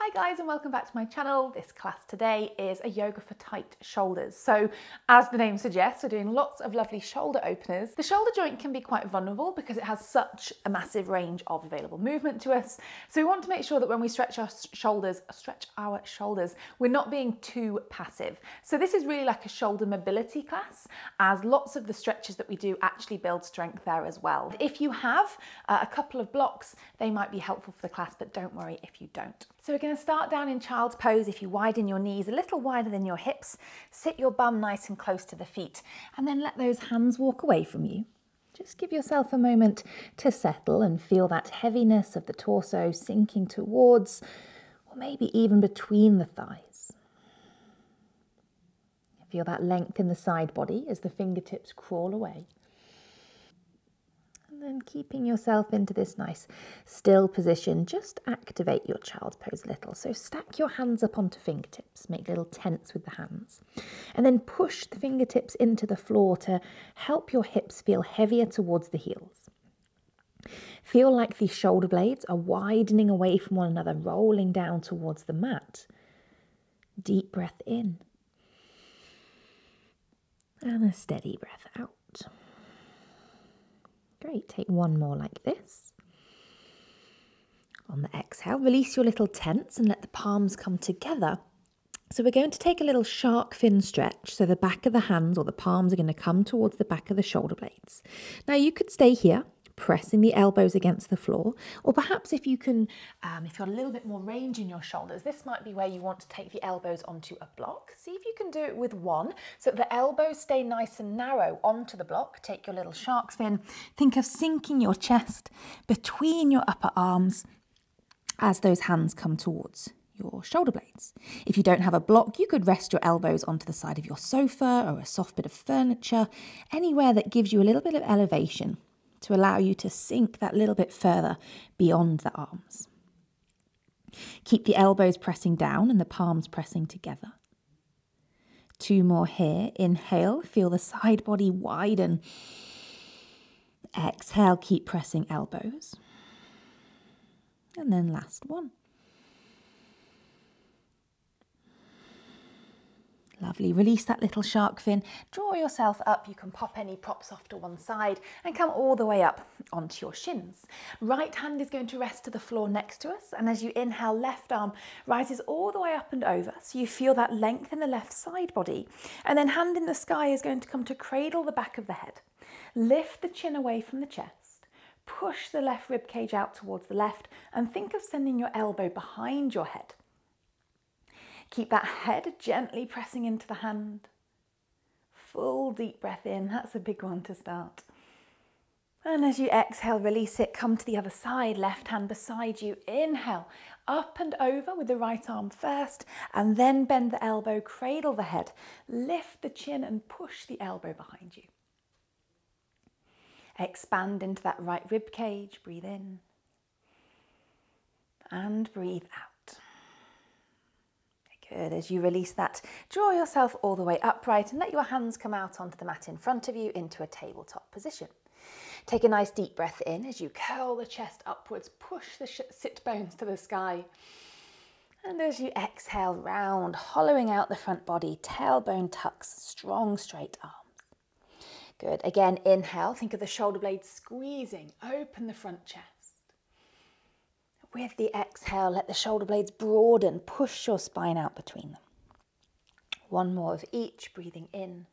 Hi guys and welcome back to my channel. This class today is a yoga for tight shoulders. So as the name suggests, we're doing lots of lovely shoulder openers. The shoulder joint can be quite vulnerable because it has such a massive range of available movement to us. So we want to make sure that when we stretch our shoulders, we're not being too passive. So this is really like a shoulder mobility class, as lots of the stretches that we do actually build strength there as well. If you have a couple of blocks, they might be helpful for the class, but don't worry if you don't. So we're going to start down in child's pose. If you widen your knees a little wider than your hips, sit your bum nice and close to the feet, and then let those hands walk away from you. Just give yourself a moment to settle and feel that heaviness of the torso sinking towards, or maybe even between the thighs. Feel that length in the side body as the fingertips crawl away. And then keeping yourself into this nice still position, just activate your child's pose a little. So stack your hands up onto fingertips, make little tents with the hands, and then push the fingertips into the floor to help your hips feel heavier towards the heels. Feel like the shoulder blades are widening away from one another, rolling down towards the mat. Deep breath in. And a steady breath out. Great, take one more like this. On the exhale, release your little tents and let the palms come together. So we're going to take a little shark fin stretch. So the back of the hands or the palms are going to come towards the back of the shoulder blades. Now you could stay here, pressing the elbows against the floor, or perhaps if you can, if you're a little bit more range in your shoulders, this might be where you want to take the elbows onto a block. See if you can do it with one, so that the elbows stay nice and narrow onto the block. Take your little shark's fin. Think of sinking your chest between your upper arms as those hands come towards your shoulder blades. If you don't have a block, you could rest your elbows onto the side of your sofa or a soft bit of furniture, anywhere that gives you a little bit of elevation, to allow you to sink that little bit further beyond the arms. Keep the elbows pressing down and the palms pressing together. Two more here. Inhale, feel the side body widen. Exhale, keep pressing elbows. And then last one. Lovely, release that little shark fin, draw yourself up. You can pop any props off to one side and come all the way up onto your shins. Right hand is going to rest to the floor next to us, and as you inhale, left arm rises all the way up and over, so you feel that length in the left side body. And then hand in the sky is going to come to cradle the back of the head. Lift the chin away from the chest, push the left rib cage out towards the left, and think of sending your elbow behind your head. Keep that head gently pressing into the hand. Full deep breath in, that's a big one to start. And as you exhale, release it, come to the other side, left hand beside you. Inhale, up and over with the right arm first, and then bend the elbow, cradle the head, lift the chin and push the elbow behind you. Expand into that right rib cage, breathe in and breathe out. Good. As you release that, draw yourself all the way upright and let your hands come out onto the mat in front of you into a tabletop position. Take a nice deep breath in as you curl the chest upwards, push the sit bones to the sky. And as you exhale, round, hollowing out the front body, tailbone tucks, strong straight arms. Good. Again, inhale, think of the shoulder blades squeezing, open the front chest. With the exhale, let the shoulder blades broaden, push your spine out between them. One more of each, breathing in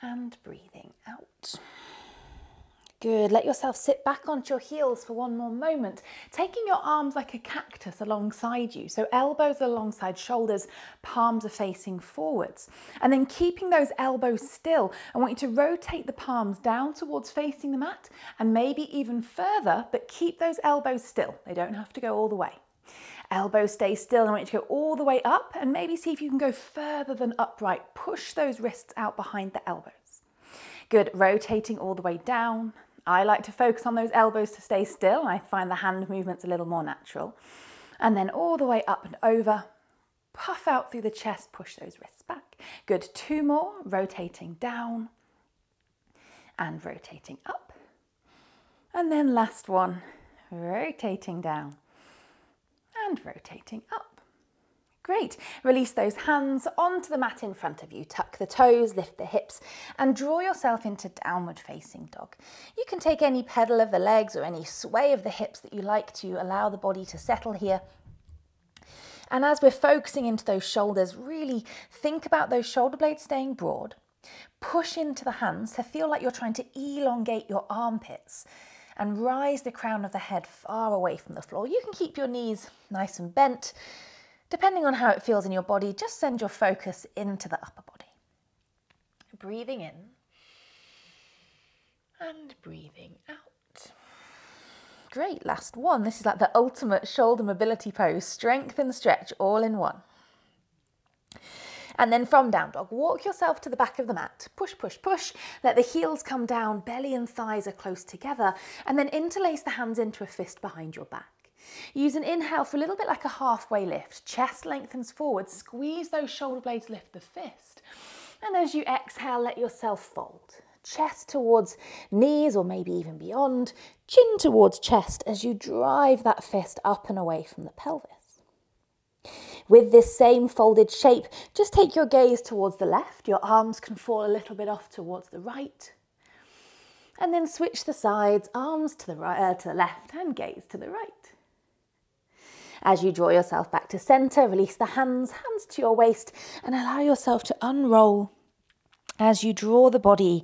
and breathing out. Good, let yourself sit back onto your heels for one more moment, taking your arms like a cactus alongside you. So elbows alongside shoulders, palms are facing forwards. And then keeping those elbows still, I want you to rotate the palms down towards facing the mat and maybe even further, but keep those elbows still. They don't have to go all the way. Elbows stay still. I want you to go all the way up and maybe see if you can go further than upright. Push those wrists out behind the elbows. Good, rotating all the way down. I like to focus on those elbows to stay still. I find the hand movements a little more natural. And then all the way up and over. Puff out through the chest, push those wrists back. Good, two more, rotating down and rotating up. And then last one, rotating down and rotating up. Great. Release those hands onto the mat in front of you. Tuck the toes, lift the hips, and draw yourself into downward facing dog. You can take any pedal of the legs or any sway of the hips that you like to allow the body to settle here. And as we're focusing into those shoulders, really think about those shoulder blades staying broad. Push into the hands to feel like you're trying to elongate your armpits and rise the crown of the head far away from the floor. You can keep your knees nice and bent. Depending on how it feels in your body, just send your focus into the upper body. Breathing in and breathing out. Great, last one. This is like the ultimate shoulder mobility pose. Strength and stretch all in one. And then from down dog, walk yourself to the back of the mat. Push, push, push. Let the heels come down, belly and thighs are close together. And then interlace the hands into a fist behind your back. Use an inhale for a little bit like a halfway lift. Chest lengthens forward, squeeze those shoulder blades, lift the fist. And as you exhale, let yourself fold. Chest towards knees or maybe even beyond. Chin towards chest as you drive that fist up and away from the pelvis. With this same folded shape, just take your gaze towards the left. Your arms can fall a little bit off towards the right. And then switch the sides, arms to the right, to the left and gaze to the right. As you draw yourself back to center, release the hands to your waist and allow yourself to unroll as you draw the body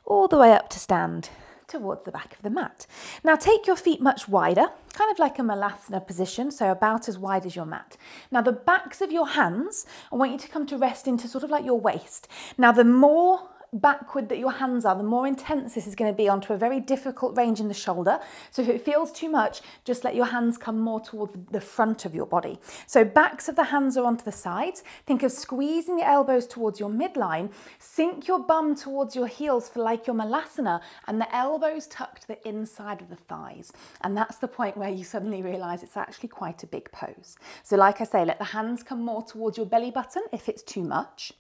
all the way up to stand towards the back of the mat. Now take your feet much wider, kind of like a malasana position, so about as wide as your mat. Now the backs of your hands, I want you to come to rest into sort of like your waist. Now the more backward that your hands are, the more intense this is going to be onto a very difficult range in the shoulder. So if it feels too much, just let your hands come more towards the front of your body. So backs of the hands are onto the sides. Think of squeezing the elbows towards your midline. Sink your bum towards your heels for like your malasana, and the elbows tuck to the inside of the thighs. And that's the point where you suddenly realize it's actually quite a big pose. So like I say, let the hands come more towards your belly button if it's too much.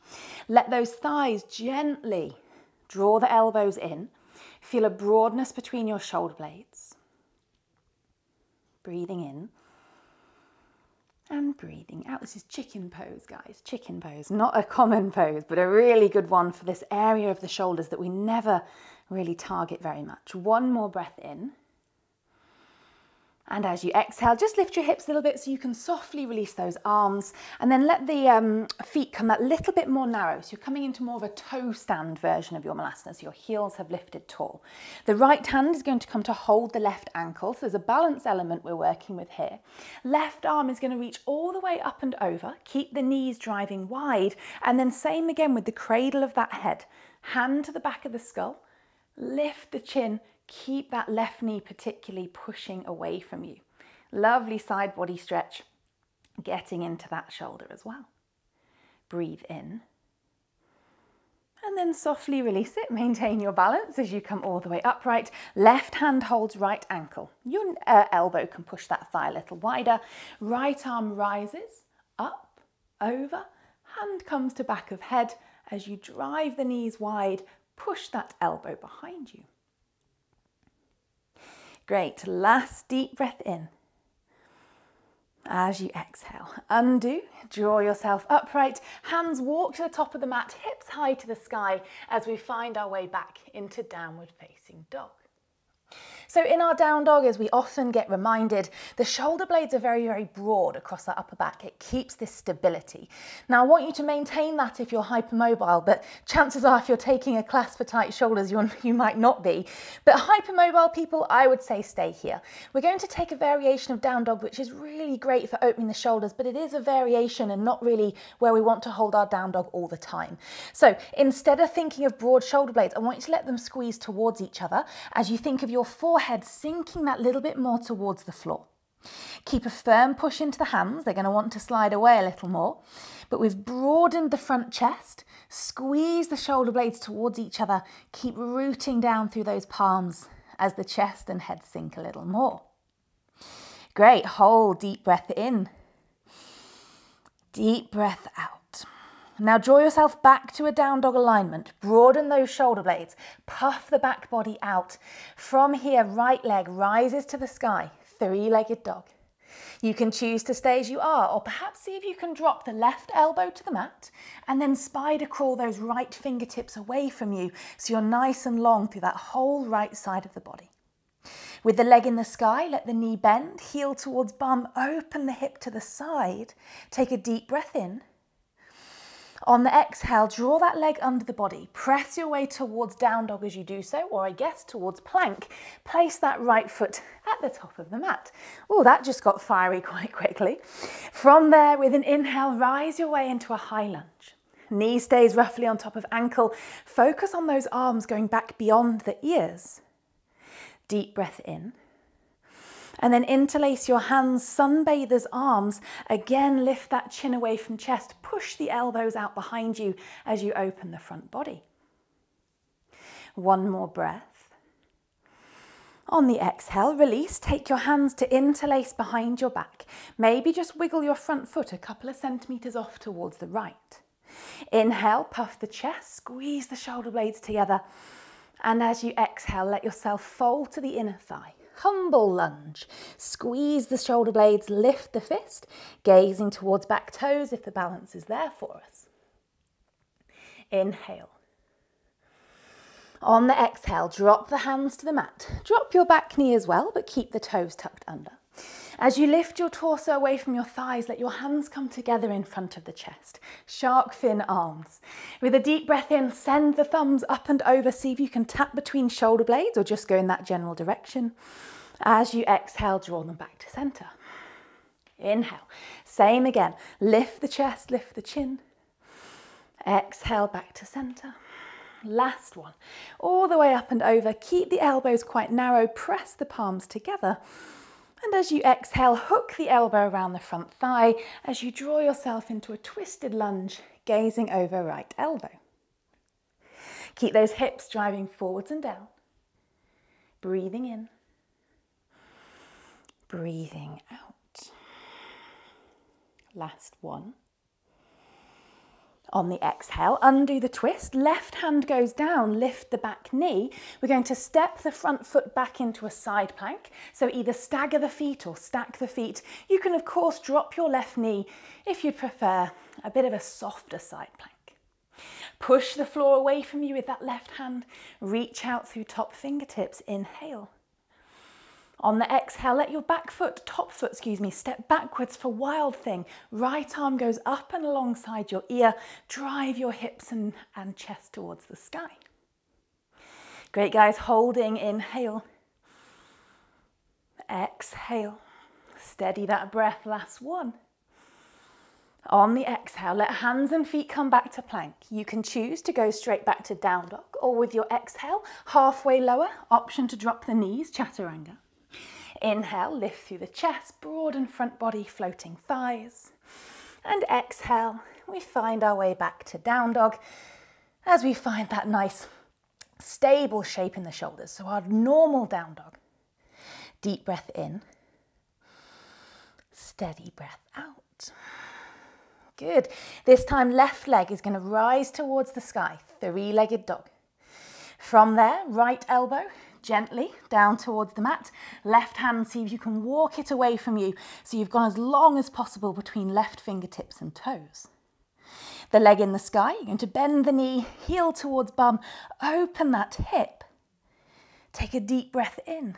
Let those thighs gently draw the elbows in. Feel a broadness between your shoulder blades. Breathing in and breathing out. This is chicken pose, guys. Chicken pose. Not a common pose, but a really good one for this area of the shoulders that we never really target very much. One more breath in. And as you exhale, just lift your hips a little bit so you can softly release those arms, and then let the feet come a little bit more narrow. So you're coming into more of a toe stand version of your malasana, so your heels have lifted tall. The right hand is going to come to hold the left ankle. So there's a balance element we're working with here. Left arm is going to reach all the way up and over. Keep the knees driving wide, and then same again with the cradle of that head. Hand to the back of the skull, lift the chin. Keep that left knee particularly pushing away from you. Lovely side body stretch, getting into that shoulder as well. Breathe in. And then softly release it. Maintain your balance as you come all the way upright. Left hand holds right ankle. Your elbow can push that thigh a little wider. Right arm rises, up, over. Hand comes to back of head. As you drive the knees wide, push that elbow behind you. Great, last deep breath in. As you exhale, undo, draw yourself upright, hands walk to the top of the mat, hips high to the sky as we find our way back into downward facing dog. So in our down dog, as we often get reminded, the shoulder blades are very, very broad across our upper back. It keeps this stability. Now I want you to maintain that if you're hypermobile, but chances are if you're taking a class for tight shoulders, you might not be. But hypermobile people, I would say stay here. We're going to take a variation of down dog, which is really great for opening the shoulders, but it is a variation and not really where we want to hold our down dog all the time. So instead of thinking of broad shoulder blades, I want you to let them squeeze towards each other as you think of your forehead sinking that little bit more towards the floor. Keep a firm push into the hands. They're going to want to slide away a little more, but we've broadened the front chest. Squeeze the shoulder blades towards each other. Keep rooting down through those palms as the chest and head sink a little more. Great. Hold, deep breath in. Deep breath out. Now draw yourself back to a down dog alignment. Broaden those shoulder blades. Puff the back body out. From here, right leg rises to the sky. Three-legged dog. You can choose to stay as you are, or perhaps see if you can drop the left elbow to the mat and then spider crawl those right fingertips away from you so you're nice and long through that whole right side of the body. With the leg in the sky, let the knee bend, heel towards bum, open the hip to the side. Take a deep breath in. On the exhale, draw that leg under the body. Press your way towards down dog as you do so, or I guess towards plank. Place that right foot at the top of the mat. Oh, that just got fiery quite quickly. From there, with an inhale, rise your way into a high lunge. Knee stays roughly on top of ankle. Focus on those arms going back beyond the ears. Deep breath in. And then interlace your hands, sunbather's arms. Again, lift that chin away from chest. Push the elbows out behind you as you open the front body. One more breath. On the exhale, release. Take your hands to interlace behind your back. Maybe just wiggle your front foot a couple of centimeters off towards the right. Inhale, puff the chest, squeeze the shoulder blades together. And as you exhale, let yourself fold to the inner thigh. Humble lunge. Squeeze the shoulder blades, lift the fist, gazing towards back toes if the balance is there for us. Inhale. On the exhale, drop the hands to the mat. Drop your back knee as well, but keep the toes tucked under. As you lift your torso away from your thighs, let your hands come together in front of the chest. Shark fin arms. With a deep breath in, send the thumbs up and over. See if you can tap between shoulder blades or just go in that general direction. As you exhale, draw them back to center. Inhale. Same again. Lift the chest, lift the chin. Exhale, back to center. Last one. All the way up and over. Keep the elbows quite narrow. Press the palms together. And as you exhale, hook the elbow around the front thigh as you draw yourself into a twisted lunge, gazing over right elbow. Keep those hips driving forwards and down. Breathing in. Breathing out. Last one. On the exhale, undo the twist, left hand goes down, lift the back knee. We're going to step the front foot back into a side plank. So either stagger the feet or stack the feet. You can of course drop your left knee if you prefer a bit of a softer side plank. Push the floor away from you with that left hand. Reach out through top fingertips, inhale. On the exhale, let your top foot, step backwards for Wild Thing. Right arm goes up and alongside your ear. Drive your hips and chest towards the sky. Great, guys. Holding, inhale. Exhale. Steady that breath, last one. On the exhale, let hands and feet come back to plank. You can choose to go straight back to down dog, or with your exhale, halfway lower, option to drop the knees, chaturanga. Inhale, lift through the chest, broaden front body, floating thighs. And exhale, we find our way back to down dog as we find that nice stable shape in the shoulders. So our normal down dog. Deep breath in, steady breath out. Good. This time left leg is going to rise towards the sky, three-legged dog. From there, right elbow gently down towards the mat. Left hand, see if you can walk it away from you so you've gone as long as possible between left fingertips and toes. The leg in the sky, you're going to bend the knee, heel towards bum, open that hip. Take a deep breath in.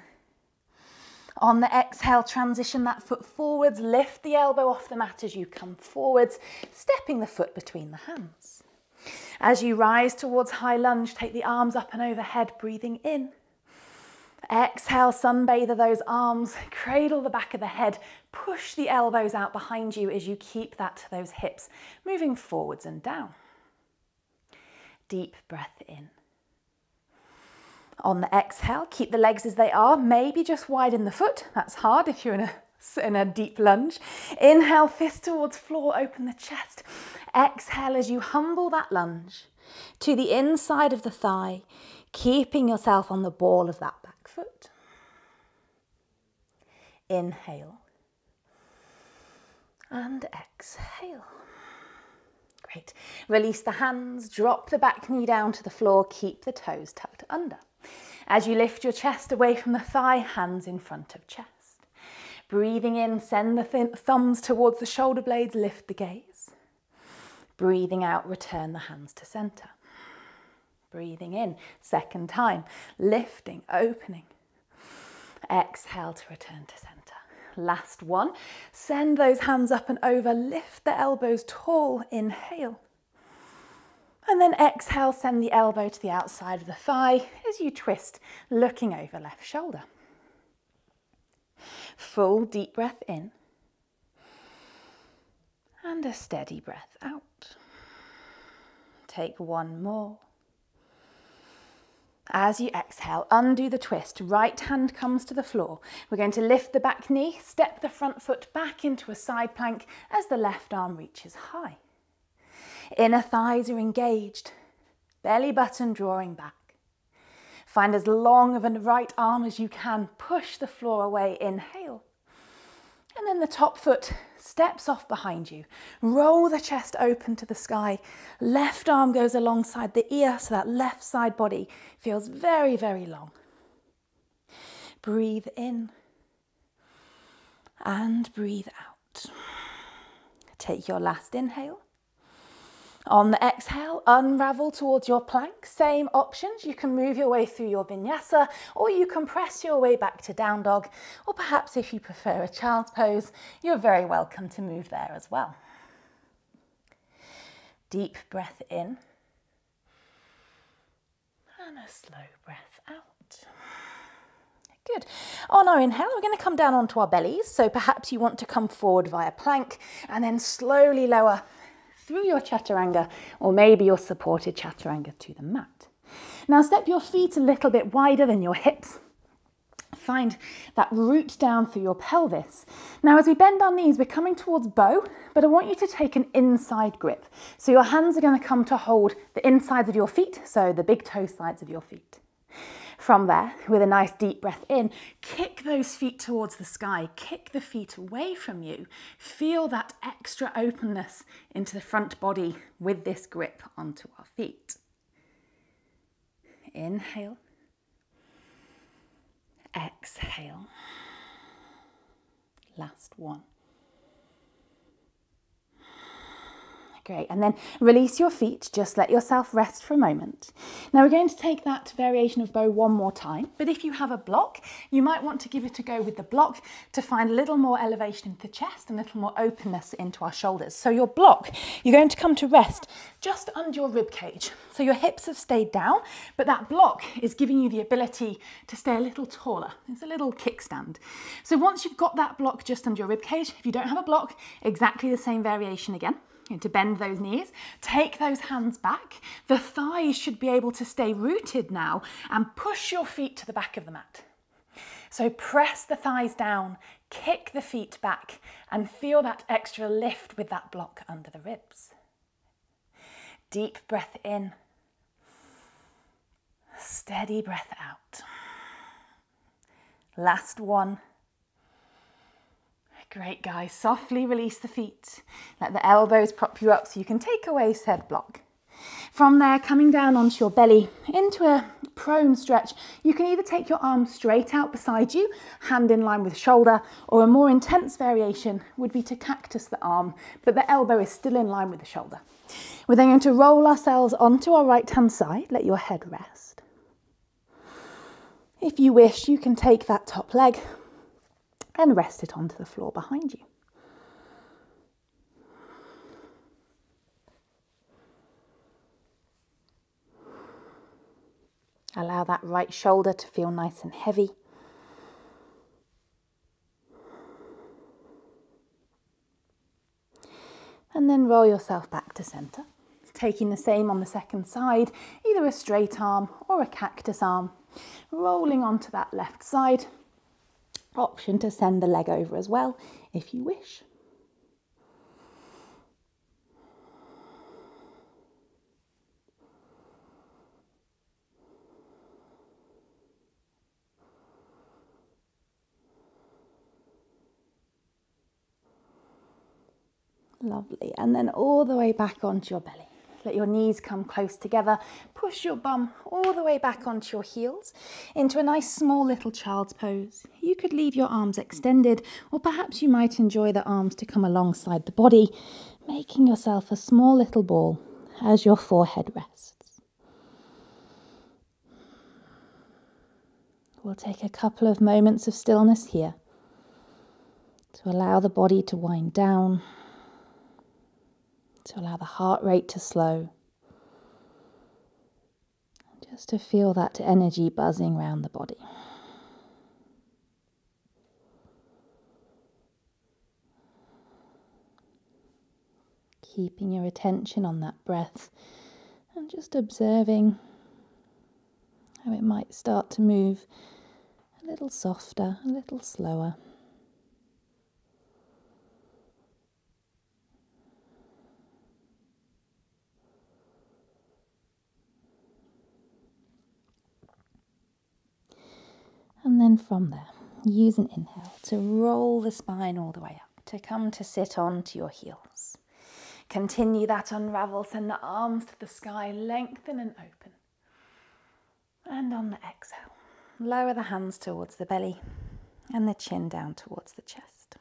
On the exhale, transition that foot forwards, lift the elbow off the mat as you come forwards, stepping the foot between the hands. As you rise towards high lunge, take the arms up and overhead, breathing in. Exhale, sunbather those arms, cradle the back of the head, push the elbows out behind you as you keep those hips moving forwards and down. Deep breath in. On the exhale, keep the legs as they are, maybe just widen the foot. That's hard if you're in a deep lunge. Inhale, fist towards floor, open the chest. Exhale as you humble that lunge to the inside of the thigh, keeping yourself on the ball of that back foot. Inhale and exhale. Great. Release the hands, drop the back knee down to the floor, keep the toes tucked under. As you lift your chest away from the thigh, hands in front of chest. Breathing in, send the thumbs towards the shoulder blades, lift the gaze. Breathing out, return the hands to center. Breathing in, second time, lifting, opening. Exhale to return to center. Last one, send those hands up and over, lift the elbows tall, inhale. And then exhale, send the elbow to the outside of the thigh as you twist, looking over left shoulder. Full deep breath in. And a steady breath out. Take one more. As you exhale, undo the twist. Right hand comes to the floor. We're going to lift the back knee, step the front foot back into a side plank as the left arm reaches high. Inner thighs are engaged, belly button drawing back. Find as long of a right arm as you can. Push the floor away, inhale. And then the top foot steps off behind you. Roll the chest open to the sky. Left arm goes alongside the ear so that left side body feels very, very long. Breathe in and breathe out. Take your last inhale. On the exhale, unravel towards your plank. Same options. You can move your way through your vinyasa, or you can press your way back to down dog, or perhaps if you prefer a child's pose, you're very welcome to move there as well. Deep breath in and a slow breath out. Good. On our inhale, we're going to come down onto our bellies. So perhaps you want to come forward via plank and then slowly lower through your chaturanga, or maybe your supported chaturanga to the mat. Now step your feet a little bit wider than your hips. Find that root down through your pelvis. Now as we bend our knees, we're coming towards bow, but I want you to take an inside grip. So your hands are going to come to hold the insides of your feet, so the big toe sides of your feet. From there, with a nice deep breath in, kick those feet towards the sky, kick the feet away from you. Feel that extra openness into the front body with this grip onto our feet. Inhale. Exhale. Last one. Great, and then release your feet, just let yourself rest for a moment. Now we're going to take that variation of bow one more time, but if you have a block, you might want to give it a go with the block to find a little more elevation into the chest and a little more openness into our shoulders. So your block, you're going to come to rest just under your rib cage. So your hips have stayed down, but that block is giving you the ability to stay a little taller. It's a little kickstand. So once you've got that block just under your rib cage, if you don't have a block, exactly the same variation again. To bend those knees, take those hands back. The thighs should be able to stay rooted now and push your feet to the back of the mat. So press the thighs down, kick the feet back and feel that extra lift with that block under the ribs. Deep breath in, steady breath out. Last one. Great, guys. Softly release the feet. Let the elbows prop you up so you can take away said block. From there, coming down onto your belly into a prone stretch, you can either take your arms straight out beside you, hand in line with shoulder, or a more intense variation would be to cactus the arm, but the elbow is still in line with the shoulder. We're then going to roll ourselves onto our right-hand side. Let your head rest. If you wish, you can take that top leg and rest it onto the floor behind you. Allow that right shoulder to feel nice and heavy. And then roll yourself back to center. Taking the same on the second side, either a straight arm or a cactus arm. Rolling onto that left side. Option to send the leg over as well, if you wish. Lovely, and then all the way back onto your belly. Let your knees come close together. Push your bum all the way back onto your heels into a nice small little child's pose. You could leave your arms extended, or perhaps you might enjoy the arms to come alongside the body, making yourself a small little ball as your forehead rests. We'll take a couple of moments of stillness here to allow the body to wind down, to allow the heart rate to slow, just to feel that energy buzzing around the body. Keeping your attention on that breath and just observing how it might start to move a little softer, a little slower. And then from there, use an inhale to roll the spine all the way up, to come to sit onto your heels. Continue that unravel, send the arms to the sky, lengthen and open. And on the exhale, lower the hands towards the belly and the chin down towards the chest.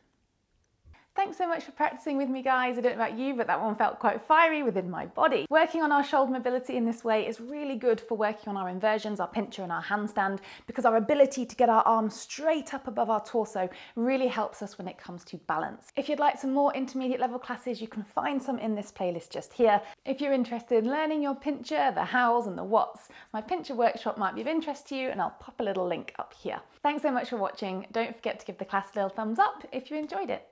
Thanks so much for practicing with me, guys. I don't know about you, but that one felt quite fiery within my body. Working on our shoulder mobility in this way is really good for working on our inversions, our pincher and our handstand, because our ability to get our arms straight up above our torso really helps us when it comes to balance. If you'd like some more intermediate level classes, you can find some in this playlist just here. If you're interested in learning your pincher, the hows and the whats, my pincher workshop might be of interest to you, and I'll pop a little link up here. Thanks so much for watching. Don't forget to give the class a little thumbs up if you enjoyed it.